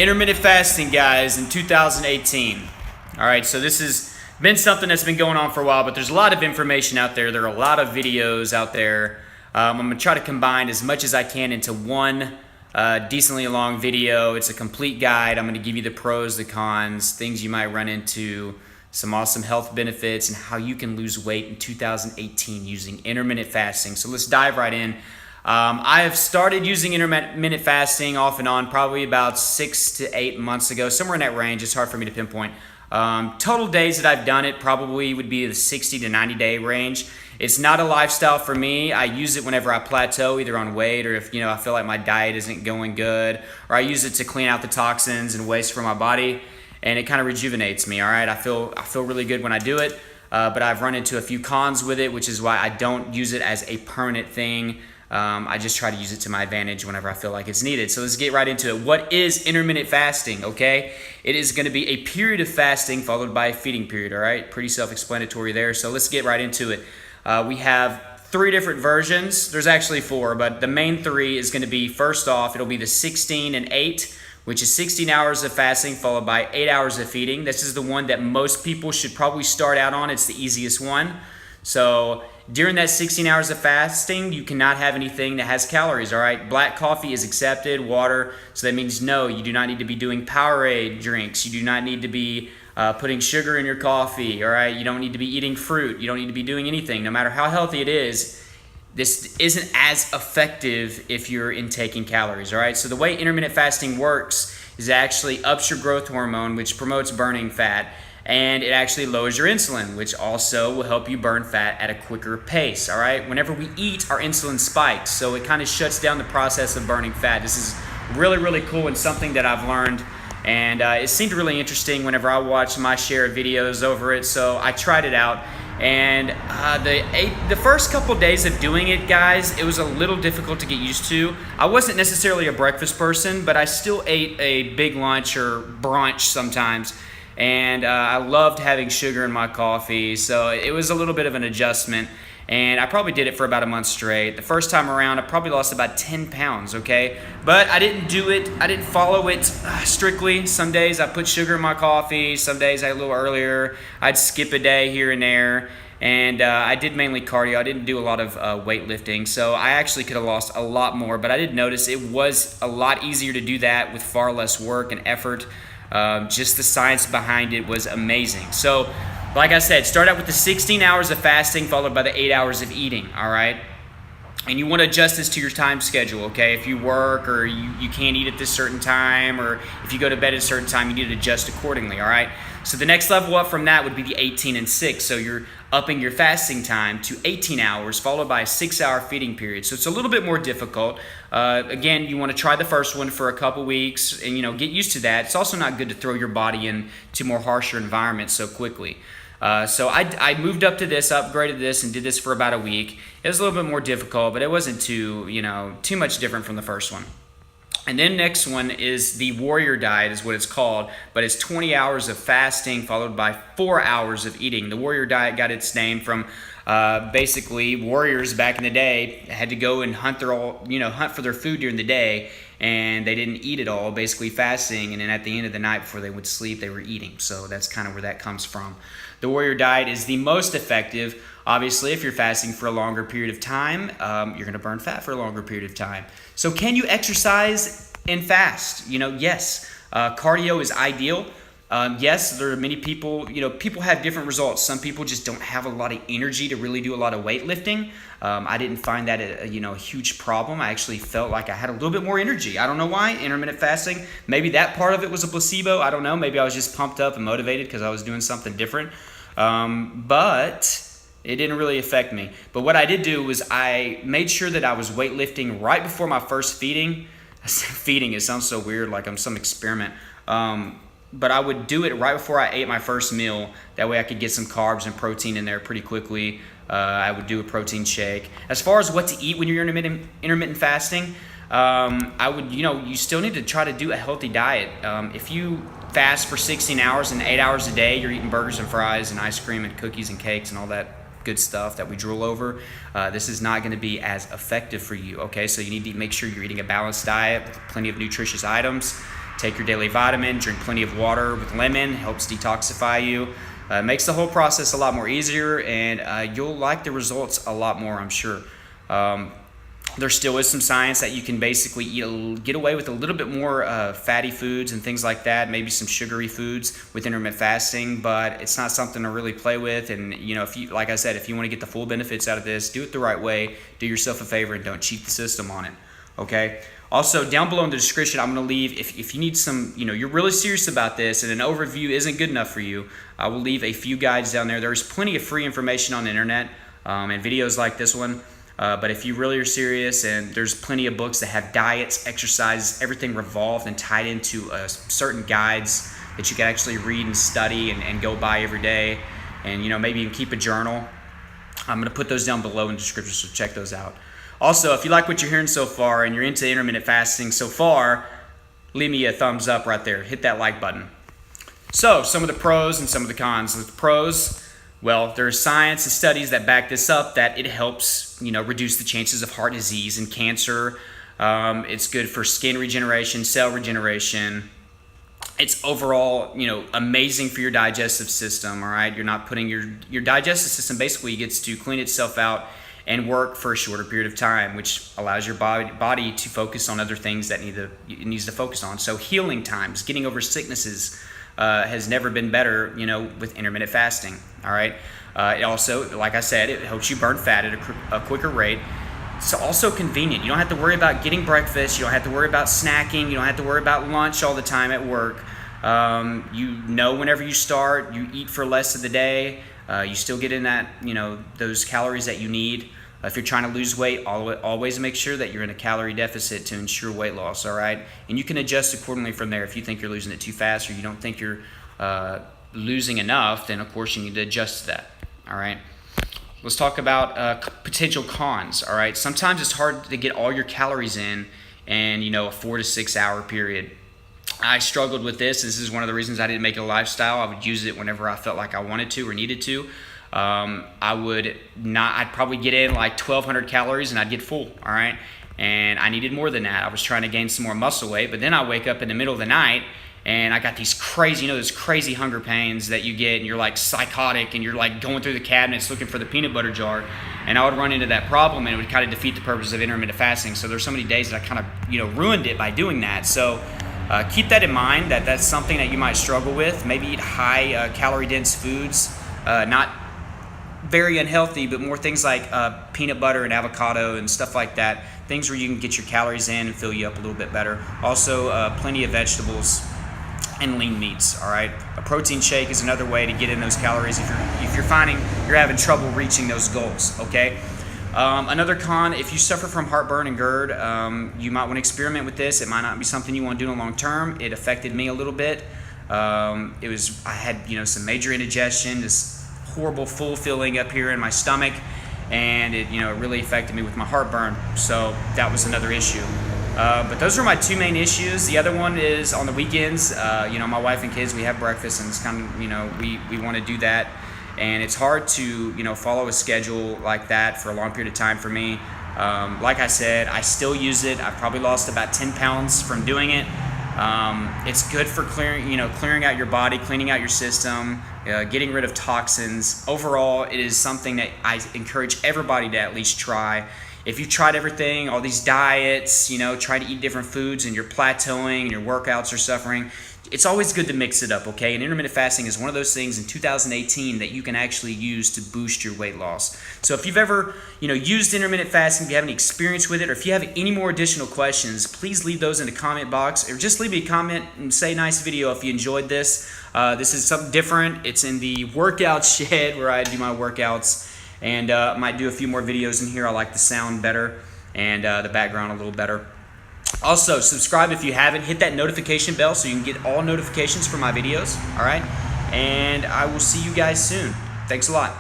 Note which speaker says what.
Speaker 1: Intermittent fasting, guys, in 2018. All right, so this has been something that's been going on for a while, but there's a lot of information out there. There are a lot of videos out there. I'm going to try to combine as much as I can into one decently long video. It's a complete guide. I'm going to give you the pros, the cons, things you might run into, some awesome health benefits, and how you can lose weight in 2018 using intermittent fasting. So let's dive right in. I have started using intermittent fasting off and on probably about 6 to 8 months ago, somewhere in that range. It's hard for me to pinpoint. Total days that I've done it probably would be the 60 to 90 day range. It's not a lifestyle for me. I use it whenever I plateau, either on weight or if I feel like my diet isn't going good, or I use it to clean out the toxins and waste from my body, and it kind of rejuvenates me. All right, I feel really good when I do it, but I've run into a few cons with it, which is why I don't use it as a permanent thing. I just try to use it to my advantage whenever I feel like it's needed. So let's get right into it. What is intermittent fasting? Okay, it is going to be a period of fasting followed by a feeding period. All right, pretty self-explanatory there. So let's get right into it. We have 3 different versions. There's actually 4, but the main 3 is going to be, first off, it'll be the 16 and 8, which is 16 hours of fasting followed by 8 hours of feeding. This is the one that most people should probably start out on. It's the easiest one. So during that 16 hours of fasting, you cannot have anything that has calories, all right? Black coffee is accepted, water, so that means no, you do not need to be doing Powerade drinks. You do not need to be putting sugar in your coffee, all right? You don't need to be eating fruit. You don't need to be doing anything. No matter how healthy it is, this isn't as effective if you're intaking calories, all right? So the way intermittent fasting works is it actually ups your growth hormone, which promotes burning fat, and it actually lowers your insulin, which also will help you burn fat at a quicker pace, all right? Whenever we eat, our insulin spikes, so it kind of shuts down the process of burning fat. This is really, really cool and something that I've learned, and it seemed really interesting whenever I watched my share of videos over it, so I tried it out. And the first couple days of doing it, guys, it was a little difficult to get used to. I wasn't necessarily a breakfast person, but I still ate a big lunch or brunch sometimes. And I loved having sugar in my coffee, so it was a little bit of an adjustment. And I probably did it for about a month straight. The first time around, I probably lost about 10 pounds, okay? But I didn't do it. I didn't follow it strictly. Some days I put sugar in my coffee. Some days a little earlier. I'd skip a day here and there. And I did mainly cardio. I didn't do a lot of weightlifting. So I actually could have lost a lot more. But I did notice it was a lot easier to do that with far less work and effort. Just the science behind it was amazing. So, like I said, start out with the 16 hours of fasting followed by the 8 hours of eating, all right? And you want to adjust this to your time schedule, okay? If you work or you can't eat at this certain time, or if you go to bed at a certain time, you need to adjust accordingly, all right? So the next level up from that would be the 18 and 6. So you're upping your fasting time to 18 hours followed by a 6-hour feeding period. So it's a little bit more difficult. Again, you want to try the first one for a couple weeks and get used to that. It's also not good to throw your body into more harsher environments so quickly. So I moved up to this, upgraded this, and did this for about a week. It was a little bit more difficult, but it wasn't too much different from the first one. And then next one is the warrior diet is what it's called, but it's 20 hours of fasting followed by 4 hours of eating. The warrior diet got its name from basically warriors back in the day had to go and hunt for their food during the day, and they didn't eat it all, basically fasting, and then at the end of the night before they would sleep, they were eating. So that's kind of where that comes from. The warrior diet is the most effective. Obviously, if you're fasting for a longer period of time, you're going to burn fat for a longer period of time. So can you exercise and fast? Yes. Cardio is ideal. Yes, there are many people, people have different results. Some people just don't have a lot of energy to really do a lot of weightlifting. I didn't find that a huge problem. I actually felt like I had a little bit more energy. I don't know why. Intermittent fasting, maybe that part of it was a placebo. I don't know. Maybe I was just pumped up and motivated because I was doing something different. But it didn't really affect me. But what I did do was I made sure that I was weightlifting right before my first feeding. Feeding, it sounds so weird, like I'm some experiment. But I would do it right before I ate my first meal. That way I could get some carbs and protein in there pretty quickly. I would do a protein shake. As far as what to eat when you're intermittent fasting, I would, you still need to try to do a healthy diet. If you fast for 16 hours and 8 hours a day, you're eating burgers and fries and ice cream and cookies and cakes and all that good stuff that we drool over, this is not going to be as effective for you. Okay, so you need to make sure you're eating a balanced diet with plenty of nutritious items. Take your daily vitamin, drink plenty of water with lemon, helps detoxify you. Makes the whole process a lot more easier, and you'll like the results a lot more, I'm sure. There still is some science that you can basically get away with a little bit more fatty foods and things like that, maybe some sugary foods with intermittent fasting, but it's not something to really play with. And if you, like I said, if you want to get the full benefits out of this, do it the right way, do yourself a favor, and don't cheat the system on it. Okay. Also, down below in the description, I'm going to leave, if you need some, you're really serious about this and an overview isn't good enough for you, I will leave a few guides down there. There's plenty of free information on the internet and videos like this one. But if you really are serious, and there's plenty of books that have diets, exercises, everything revolved and tied into certain guides that you can actually read and study and go by every day. And maybe even keep a journal. I'm going to put those down below in the description, so check those out. Also, if you like what you're hearing so far and you're into intermittent fasting so far, leave me a thumbs up right there. Hit that like button. So, some of the pros and some of the cons. The pros, well, there's science and studies that back this up, that it helps, reduce the chances of heart disease and cancer. It's good for skin regeneration, cell regeneration. It's overall, amazing for your digestive system, all right? You're not putting your digestive system basically gets to clean itself out and work for a shorter period of time, which allows your body to focus on other things that it needs to focus on. So healing times, getting over sicknesses has never been better, with intermittent fasting, all right? It also, like I said, it helps you burn fat at a quicker rate. It's also convenient. You don't have to worry about getting breakfast. You don't have to worry about snacking. You don't have to worry about lunch all the time at work. Whenever you start, you eat for less of the day. You still get in that, those calories that you need. If you're trying to lose weight, always make sure that you're in a calorie deficit to ensure weight loss, all right? And you can adjust accordingly from there. If you think you're losing it too fast, or you don't think you're losing enough, then of course you need to adjust that, all right? Let's talk about potential cons, all right? Sometimes it's hard to get all your calories in a 4 to 6 hour period. I struggled with this. This is one of the reasons I didn't make it a lifestyle. I would use it whenever I felt like I wanted to or needed to. I'd probably get in like 1,200 calories and I'd get full, all right? And I needed more than that. I was trying to gain some more muscle weight, but then I wake up in the middle of the night and I got these crazy, those crazy hunger pains that you get, and you're like psychotic and you're like going through the cabinets looking for the peanut butter jar. And I would run into that problem, and it would kind of defeat the purpose of intermittent fasting. So there's so many days that I kind of, ruined it by doing that. So keep that in mind, that that's something that you might struggle with. Maybe eat high calorie dense foods, not very unhealthy, but more things like peanut butter and avocado and stuff like that. Things where you can get your calories in and fill you up a little bit better. Also, plenty of vegetables and lean meats, all right? A protein shake is another way to get in those calories if you're finding you're having trouble reaching those goals, okay? Another con, if you suffer from heartburn and GERD, you might want to experiment with this. It might not be something you want to do in the long term. It affected me a little bit. I had, some major indigestion, this horrible full feeling up here in my stomach, and it, really affected me with my heartburn. So that was another issue. But those are my two main issues. The other one is on the weekends. My wife and kids, we have breakfast, and it's kind of, we want to do that. And it's hard to, follow a schedule like that for a long period of time for me. Like I said, I still use it. I've probably lost about 10 pounds from doing it. It's good for clearing out your body, cleaning out your system, getting rid of toxins. Overall, it is something that I encourage everybody to at least try. If you've tried everything, all these diets, try to eat different foods and you're plateauing and your workouts are suffering, it's always good to mix it up, okay? And intermittent fasting is one of those things in 2018 that you can actually use to boost your weight loss. So if you've ever, used intermittent fasting, if you have any experience with it, or if you have any more additional questions, please leave those in the comment box, or just leave me a comment and say nice video if you enjoyed this. This is something different. It's in the workout shed where I do my workouts, and I might do a few more videos in here. I like the sound better and the background a little better. Also, subscribe if you haven't. Hit that notification bell so you can get all notifications for my videos, all right? And I will see you guys soon. Thanks a lot.